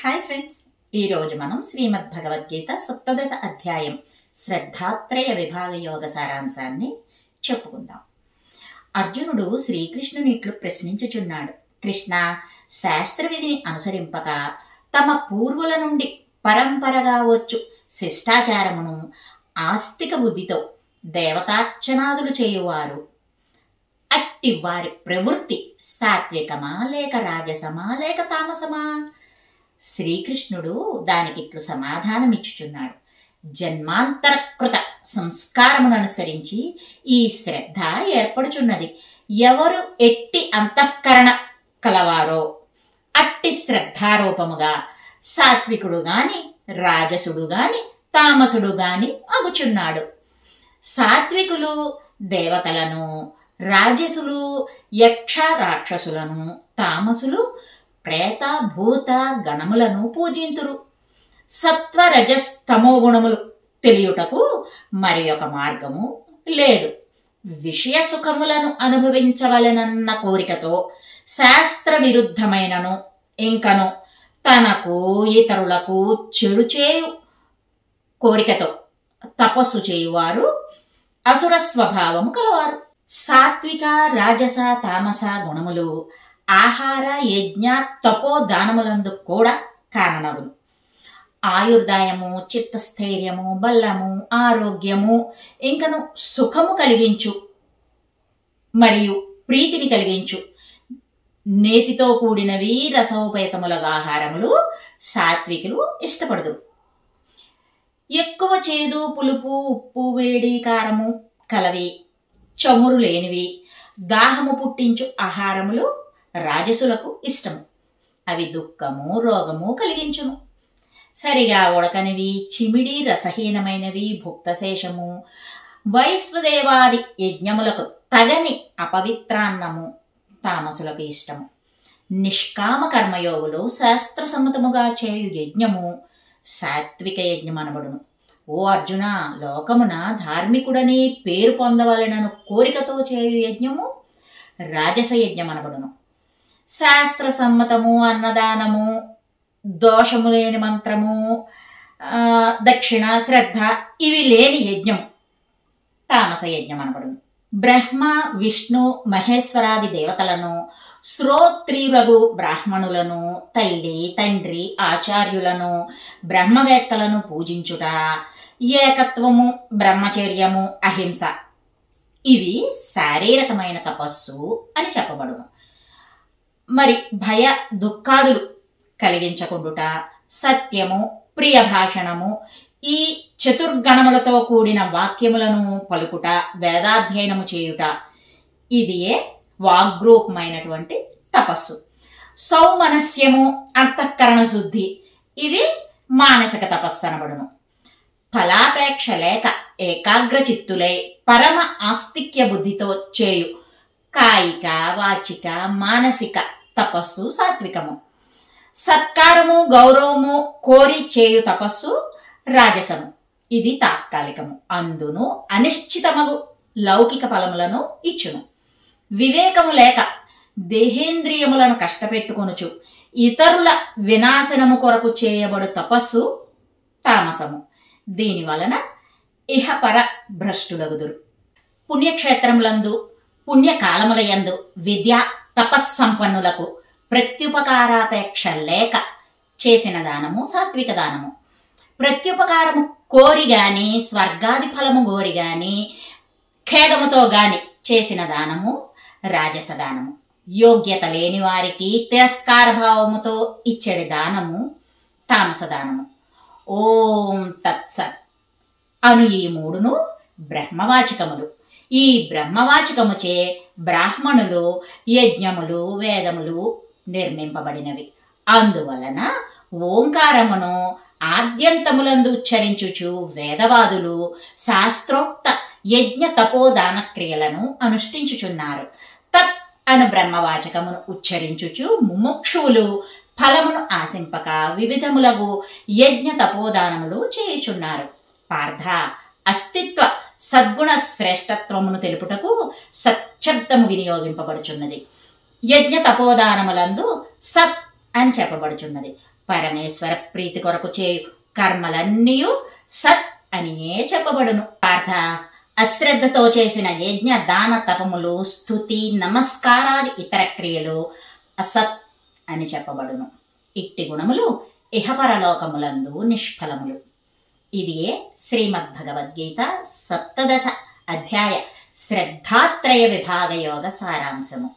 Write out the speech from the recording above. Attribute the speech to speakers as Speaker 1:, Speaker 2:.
Speaker 1: Hi friends, ఈరోజు మనం శ్రీమద్ భగవద్గీత సప్తదశ అధ్యాయం శ్రద్ధాత్రయ విభాగ యోగ సారాంశాన్ని చెప్పుకుందాం. అర్జునుడు శ్రీకృష్ణుని ఇట్లు ప్రశ్నించుచున్నాడు. కృష్ణ, శాస్త్రవిధిని అనుసరింపక తమ పూర్వుల నుండి పరంపరగా వచ్చు శిష్టాచారమును ఆస్తిక బుద్ధితో దేవతార్చనాదులు చేయువారు అట్టి వారి ప్రవృత్తి సాత్వికమా లేక రాజసమా లేక తామసమా? శ్రీకృష్ణుడు దానికిట్లు సమాధానమిచ్చుచున్నాడు. జన్మాంతరకృత సంస్కారమును అనుసరించి ఈ శ్రద్ధ ఏర్పడుచున్నది. ఎవరు ఎట్టి అంతఃకరణ కలవారో అట్టి శ్రద్ధారూపముగా సాత్వికుడు గాని రాజసుడు గాని తామసుడు గాని అగుచున్నాడు. సాత్వికులు దేవతలను, రాజసులు యక్ష రాక్షసులను, తామసులు ప్రేత భూత గణములను పూజింతురు. సత్వ రజస్తమో గుణములు తెలియుటకు మరి ఒక మార్గము లేదు. విషయ సుఖములను అనుభవించవలెనన్న కోరికతో శాస్త్ర విరుద్ధమైనను ఇంకను తనకు ఇతరులకు చెడు చేయు కోరికతో తపస్సు చేయువారు అసుర స్వభావము కలవారు. సాత్విక రాజస తామస గుణములు ఆహార యజ్ఞ తపో దానములందు కూడా కారణములు. ఆయుర్దాయము, చిత్తస్థైర్యము, బలము, ఆరోగ్యము ఇంకను సుఖము కలిగించు మరియు ప్రీతిని కలిగించు నేతితో కూడినవి రసోపేతములుగా ఆహారములు సాత్వికులు ఇష్టపడదురు. ఎక్కువ చేదు, పులుపు, ఉప్పు, వేడి, కారము కలవి, చమురు లేనివి, దాహము పుట్టించు ఆహారములు రాజసులకు ఇష్టము. అవి దుఃఖము, రోగము కలిగించును. సరిగా ఉడకనివి, చిమిడి రసహీనమైనవి, భుక్తశేషము, వైశ్వదేవాది యజ్ఞములకు తగని అపవిత్రాన్నము తామసులకు ఇష్టము. నిష్కామ కర్మయోగులు శాస్త్రసమ్మతముగా చేయు యజ్ఞము సాత్విక యజ్ఞం అనబడును. ఓ అర్జున, లోకమున ధార్మికుడని పేరు పొందవలెనను కోరికతో చేయు యజ్ఞము రాజస యజ్ఞం అనబడును. శాస్త్ర సమ్మతము, అన్నదానము, దోషము లేని మంత్రము, దక్షిణ, శ్రద్ధ ఇవి లేని యజ్ఞం తామస యజ్ఞం అనబడును. బ్రహ్మ, విష్ణు, మహేశ్వరాది దేవతలను, శ్రోత్రియులకు బ్రాహ్మణులను, తల్లి, తండ్రి, ఆచార్యులను, బ్రహ్మవేత్తలను పూజించుట, ఏకత్వము, బ్రహ్మచర్యము, అహింస ఇవి శారీరకమైన తపస్సు అని చెప్పబడును. మరి భయ దుఃఖాదులు కలిగించకుండుట, సత్యము, ప్రియ భాషణము, ఈ చతుర్గణములతో కూడిన వాక్యములను పలుకుట, వేదాధ్యయనము చేయుట ఇదియే వాగ్రూపమైనటువంటి తపస్సు. సౌమనస్యము, అంతఃకరణ శుద్ధి ఇవి మానసిక తపస్సు అనబడును. ఫలాపేక్ష లేక ఏకాగ్రచిత్తులై పరమ ఆస్తిక్య బుద్ధితో చేయు కాయిక, వాచిక, మానసిక తపస్సు సాత్వికము. సత్కారము, గౌరవము కోరి చేయు తపస్సు రాజసము. ఇది తాత్కాలికము, అందును అనిశ్చితమగు లౌకిక ఫలములను ఇచ్చును. వివేకము లేక దేహేంద్రియములను కష్టపెట్టుకొనుచు ఇతరుల వినాశనము కొరకు చేయబడు తపస్సు తామసము. దీని వలన ఇహపర భ్రష్టులగుదురు. పుణ్యక్షేత్రములందు, పుణ్యకాలములయందు విద్యా తపస్సంపన్నులకు ప్రత్యుపకారాపేక్ష లేక చేసిన దానము సాత్విక దానము. ప్రత్యుపకారము కోరి గాని, స్వర్గాది ఫలము కోరి గాని, ఖేదముతో గాని చేసిన దానము రాజస దానము. యోగ్యత లేని వారికి తిరస్కార భావముతో ఇచ్చడి దానము తామస దానము. ఓం తత్సత్ అను ఈ మూడును బ్రహ్మవాచకములు. ఈ బ్రహ్మవాచకముచే బ్రాహ్మణులు, యజ్ఞములు, వేదములు నిర్మింపబడినవి. అందువలన ఓంకారమును ఆద్యంతములందు ఉచ్చరించుచు వేదవాదులు శాస్త్రోక్త యజ్ఞ తపోదాన క్రియలను అనుష్ఠించుచున్నారు. తత్ అను బ్రహ్మవాచకమును ఉచ్చరించుచు ముముక్షువులు ఫలమును ఆశింపక వివిధములగు యజ్ఞ తపోదానములు చేయుచున్నారు. పార్థ, అస్తిత్వ సద్గుణ శ్రేష్టత్వమును తెలుపుటకు సచ్చబ్దము వినియోగింపబడుచున్నది. యజ్ఞ తపోదానములందు సత్ అని చెప్పబడుచున్నది. పరమేశ్వర ప్రీతి కొరకు చేయు కర్మలన్నీ సత్ అనియే చెప్పబడును. పార్థ, అశ్రద్ధతో చేసిన యజ్ఞ దాన తపములు, స్తుతి నమస్కారాది ఇతర క్రియలు అసత్ అని చెప్పబడును. ఇట్టి గుణములు ఇహపరలోకములందు నిష్ఫలములు. ఇదియే శ్రీమద్భగవద్గీత 17వ అధ్యాయ శ్రద్ధాత్రయ విభాగ యోగ సారాంశము.